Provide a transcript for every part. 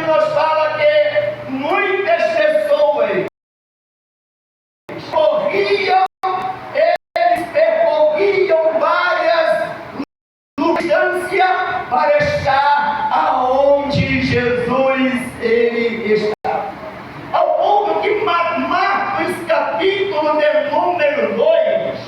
nos fala que muitas pessoas corriam, eles percorriam várias distâncias para estar aonde Jesus ele estava. Ao ponto que Marcos capítulo de número 2,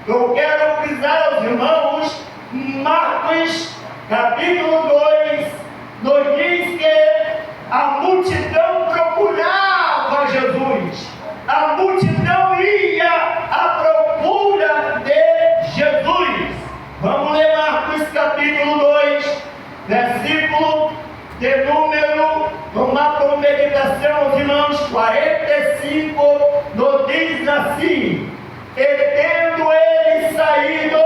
eu quero frisar aos irmãos, Marcos capítulo 2, nos diz que a multidão procurava Jesus, a multidão ia à procura de Jesus. Vamos ler Marcos capítulo 2, versículo de número, vamos lá para a meditação, os irmãos, 45, nos diz assim: e tendo ele saído,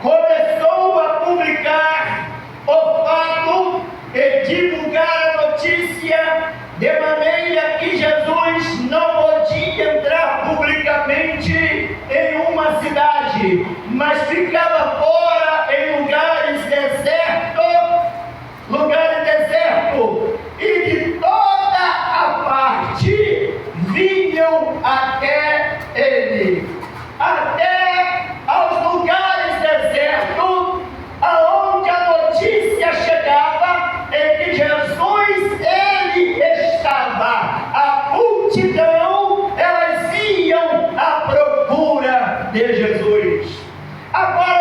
começou a publicar o fato e divulgar a notícia, de maneira que Jesus não podia entrar publicamente em uma cidade, mas ficava fora em lugares desertos, e de toda a parte vinham até ele, até aos lugares desertos, aonde a notícia chegava em que Jesus ele estava. A multidão, elas iam à procura de Jesus. Agora,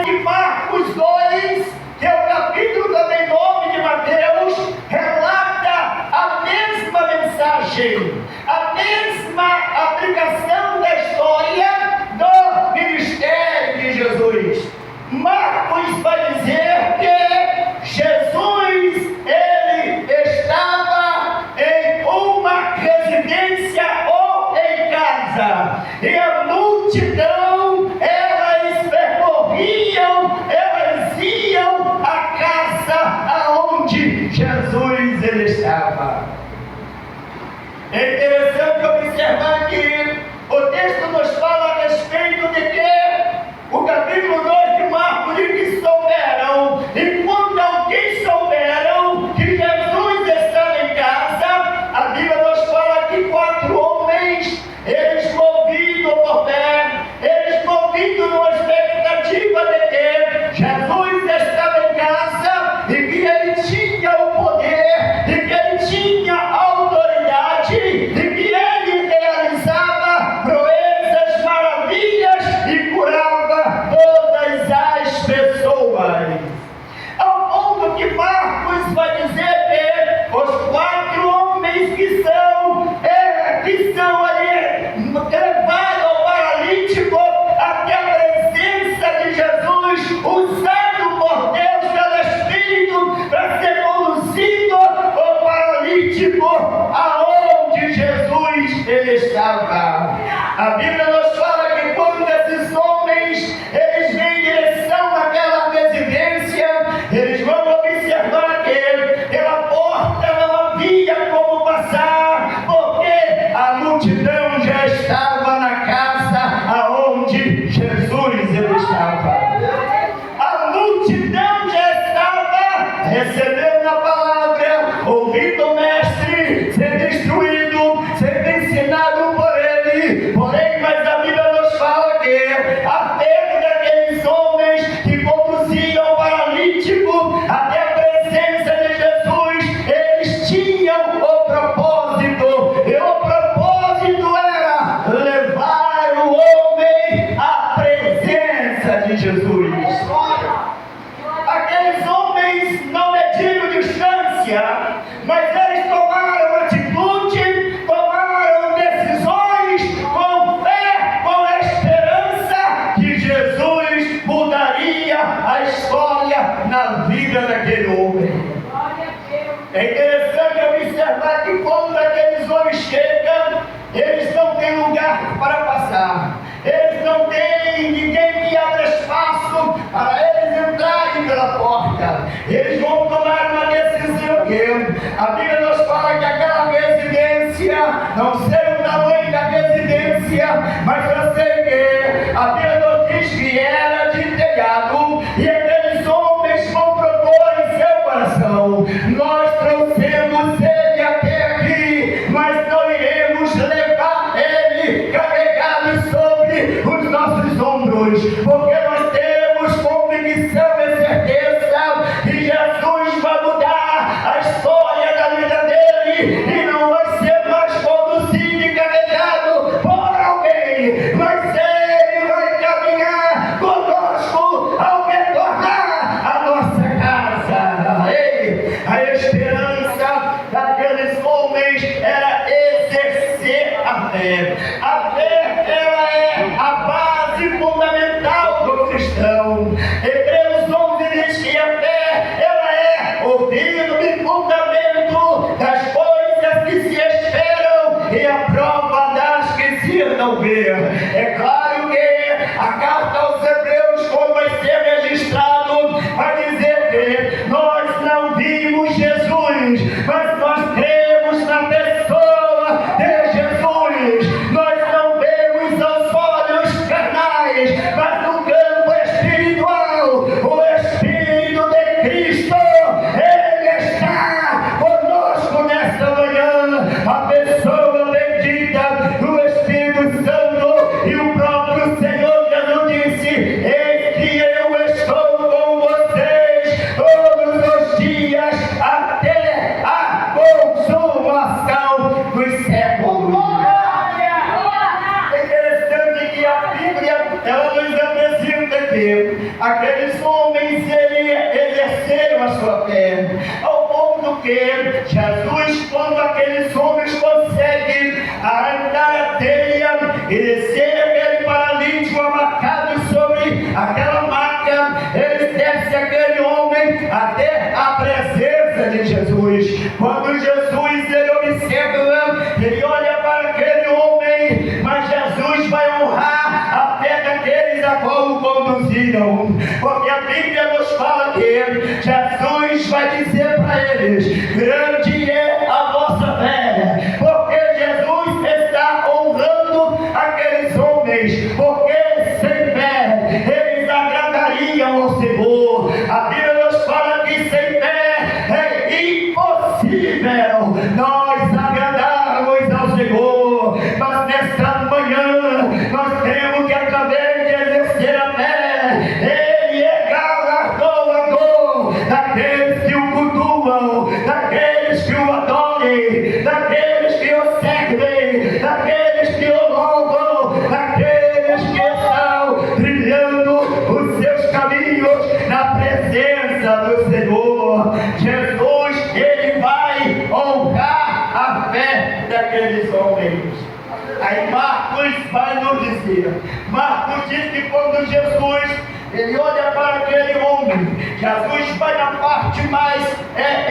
em Marcos 2, que é o capítulo também 9 de Mateus, relata a mesma mensagem, a mesma aplicação da história do ministério de Jesus. Marcos vai dizer que Jesus ele estava em uma residência ou em casa, e a multidão, elas percorriam, elas iam à casa aonde Jesus ele estava. É interessante observar que o texto nos fala a respeito de que o capítulo 2 de Marcos diz que souberam, e quando alguém souberam que Jesus estava em casa, a Bíblia nos fala que 4 homens, eles movidos por fé, eles movidos numa expectativa de que Jesus estava em casa, e que ele tinha o poder, e que ele tinha a autoridade, e que ele realizava proezas, maravilhas e curava todas as pessoas. Ao ponto que Marcos vai dizer que os 4 homens que são ali levaram o paralítico até a presença de Jesus, usado por Deus pelo Espírito para ser conduzido o paralítico aonde Jesus ele estava. A Bíblia nos fala que quando esses homens eles vêm em direção àquela residência, eles vão observar que pela porta não havia como passar, porque a multidão já estava na casa aonde Jesus ele estava. A multidão já estava recebendo a palavra, ouvindo o mestre, sendo instruído, sendo ensinado por ele. Porém, mas a Bíblia nos fala que até daqueles homens que conduziam o paralítico até a presença de Jesus, eles tinham o propósito, e o propósito era levar o homem à presença de Jesus. Aqueles homens não mediram distância, mas eles tomaram atitude, tomaram decisões com fé, com a esperança que Jesus mudaria a história na vida daquele homem. É interessante observar que quando aqueles homens chegam, eles não têm lugar para passar, eles não têm ninguém que abra espaço para eles entrarem pela porta. Eles vão tomar uma decisão que a Bíblia nos fala que aquela residência, não sei o tamanho da residência, mas eu sei que a Bíblia nos diz que era de telhado, outros, porque nós temos convicção e certeza que Jesus vai mudar a história da vida dele e não vai ser mais conduzido e carregado por alguém, mas ele vai caminhar conosco ao retornar à nossa casa. Ei, a esperança daqueles homens era exercer a fé. A fé, ela é a base fundamental do cristão. Hebreus 11 diz que a fé, ela é o firme fundamento das coisas que se esperam e a prova das que se não vê. É claro que a carta aos Hebreus, quando vai ser registrado, vai dizer que nós não vimos Jesus, mas nós cremos na pessoa de Jesus. Nós não vemos aos olhos carnais, mas no campo espiritual, o Espírito de Cristo, Ele está conosco nesta manhã. A pessoa bendita do Espírito Santo, e o próprio Senhor Jesus disse: eis que eu estou com vocês todos os dias até a consumação dos séculos. É interessante que a Bíblia, ela nos apresenta que aqueles homens, exerceram a sua fé, ao ponto que Jesus, quando aqueles homens conseguem arrancar a telha e descer aquele paralítico amarcado sobre aquela maca, ele desce aquele homem até a presença de Jesus. Quando Jesus, ele observa, ele olha para aquele homem, mas Jesus vai honrar a fé daqueles a qual o conduziram, porque a Bíblia nos fala que Jesus vai dizer para eles: grande é a vossa fé, porque Jesus está honrando aqueles homens, porque sem fé eles agradariam ao Senhor. A Bíblia nos fala que sem fé é impossível nós agradarmos ao Senhor, mas nesta manhã nós temos que, através de exercer a fé, Ele é galardoador daqueles que o cultuam, daqueles que o adorem, daqueles que o servem, daqueles que o louvam, daqueles que estão trilhando os seus caminhos na presença do Senhor. Jesus, ele vai honrar a fé daqueles homens. Aí Marcos vai nos dizer, Marcos diz que quando Jesus, ele olha para aquele homem, Jesus vai na parte mais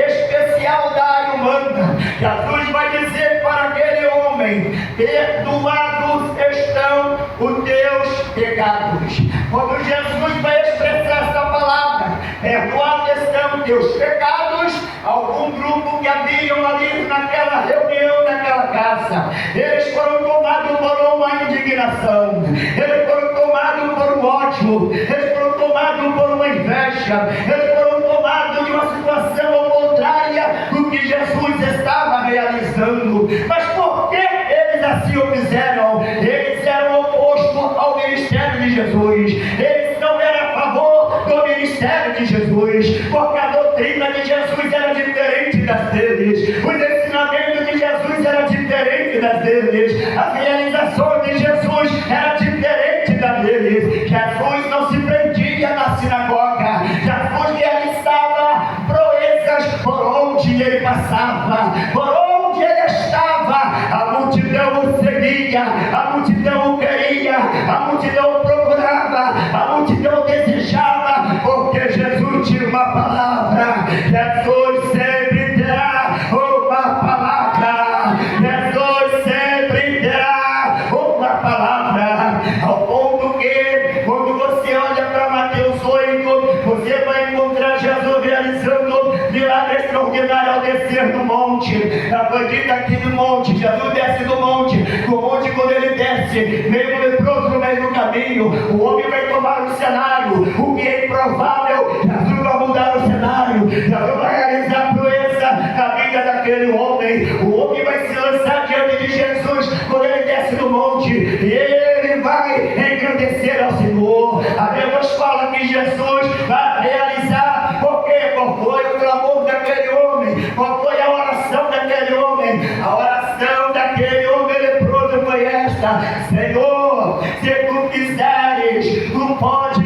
especial da área humana. Jesus vai dizer para aquele homem: perdoados estão os teus pecados. Quando Jesus vai expressar essa palavra, perdoados estão os teus pecados, algum grupo que haviam ali naquela reunião, naquela casa, eles foram tomados por uma indignação, eles foram tomados por um ódio, eles foram tomados por uma inveja, eles foram tomados de uma situação ao contrária do que Jesus estava realizando. Mas por que eles assim o fizeram? Eles eram opostos ao ministério de Jesus, eles não eram a favor do ministério de Jesus, porque a doutrina de Jesus era diferente das deles, os ensinamentos de Jesus eram diferentes das deles, as realizações de Jesus eram diferentes das deles. Jesus não se prendia na sinagoga, Jesus realizava proezas por onde ele passava, por onde ele estava. A multidão o seguia, a multidão o queria, a multidão o procurava, a multidão o desejava, porque Jesus tinha uma palavra. Jesus sempre terá uma palavra, Jesus sempre terá uma palavra, ao ponto que, quando você olha para Mateus 8, você vai encontrar Jesus realizando milagre extraordinário ao descer do monte. A bandida aqui do monte, Jesus desce do monte, quando ele desce, meio leproso no meio do caminho, o homem vai tomar o cenário, o que é improvável, Jesus vai mudar o cenário, Jesus vai realizar proeza na vida daquele homem. O homem vai se lançar diante de Jesus quando ele desce do monte, e ele vai engrandecer ao Senhor. pode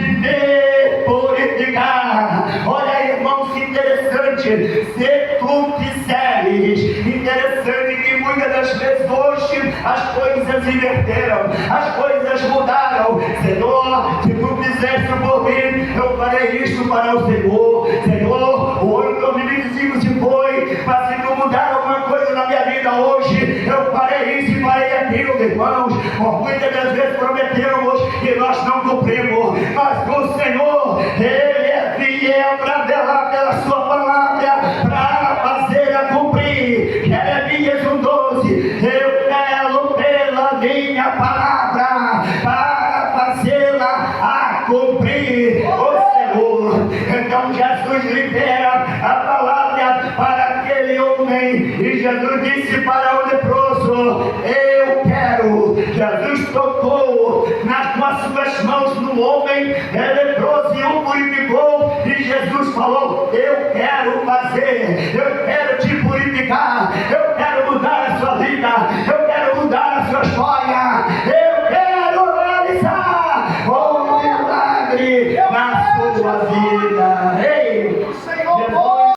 purificar. Olha, irmãos, que interessante. Se tu quiseres, interessante que muitas das vezes hoje as coisas inverteram, as coisas mudaram. Senhor, se tu fizesse por mim, eu farei isso para o Senhor. Senhor, o ano 2025 se foi, mas se tu mudar alguma coisa na minha vida hoje, eu farei isso e farei aquilo, irmãos. Por muitas das vezes prometemos e nós não cumprimos, mas o Senhor,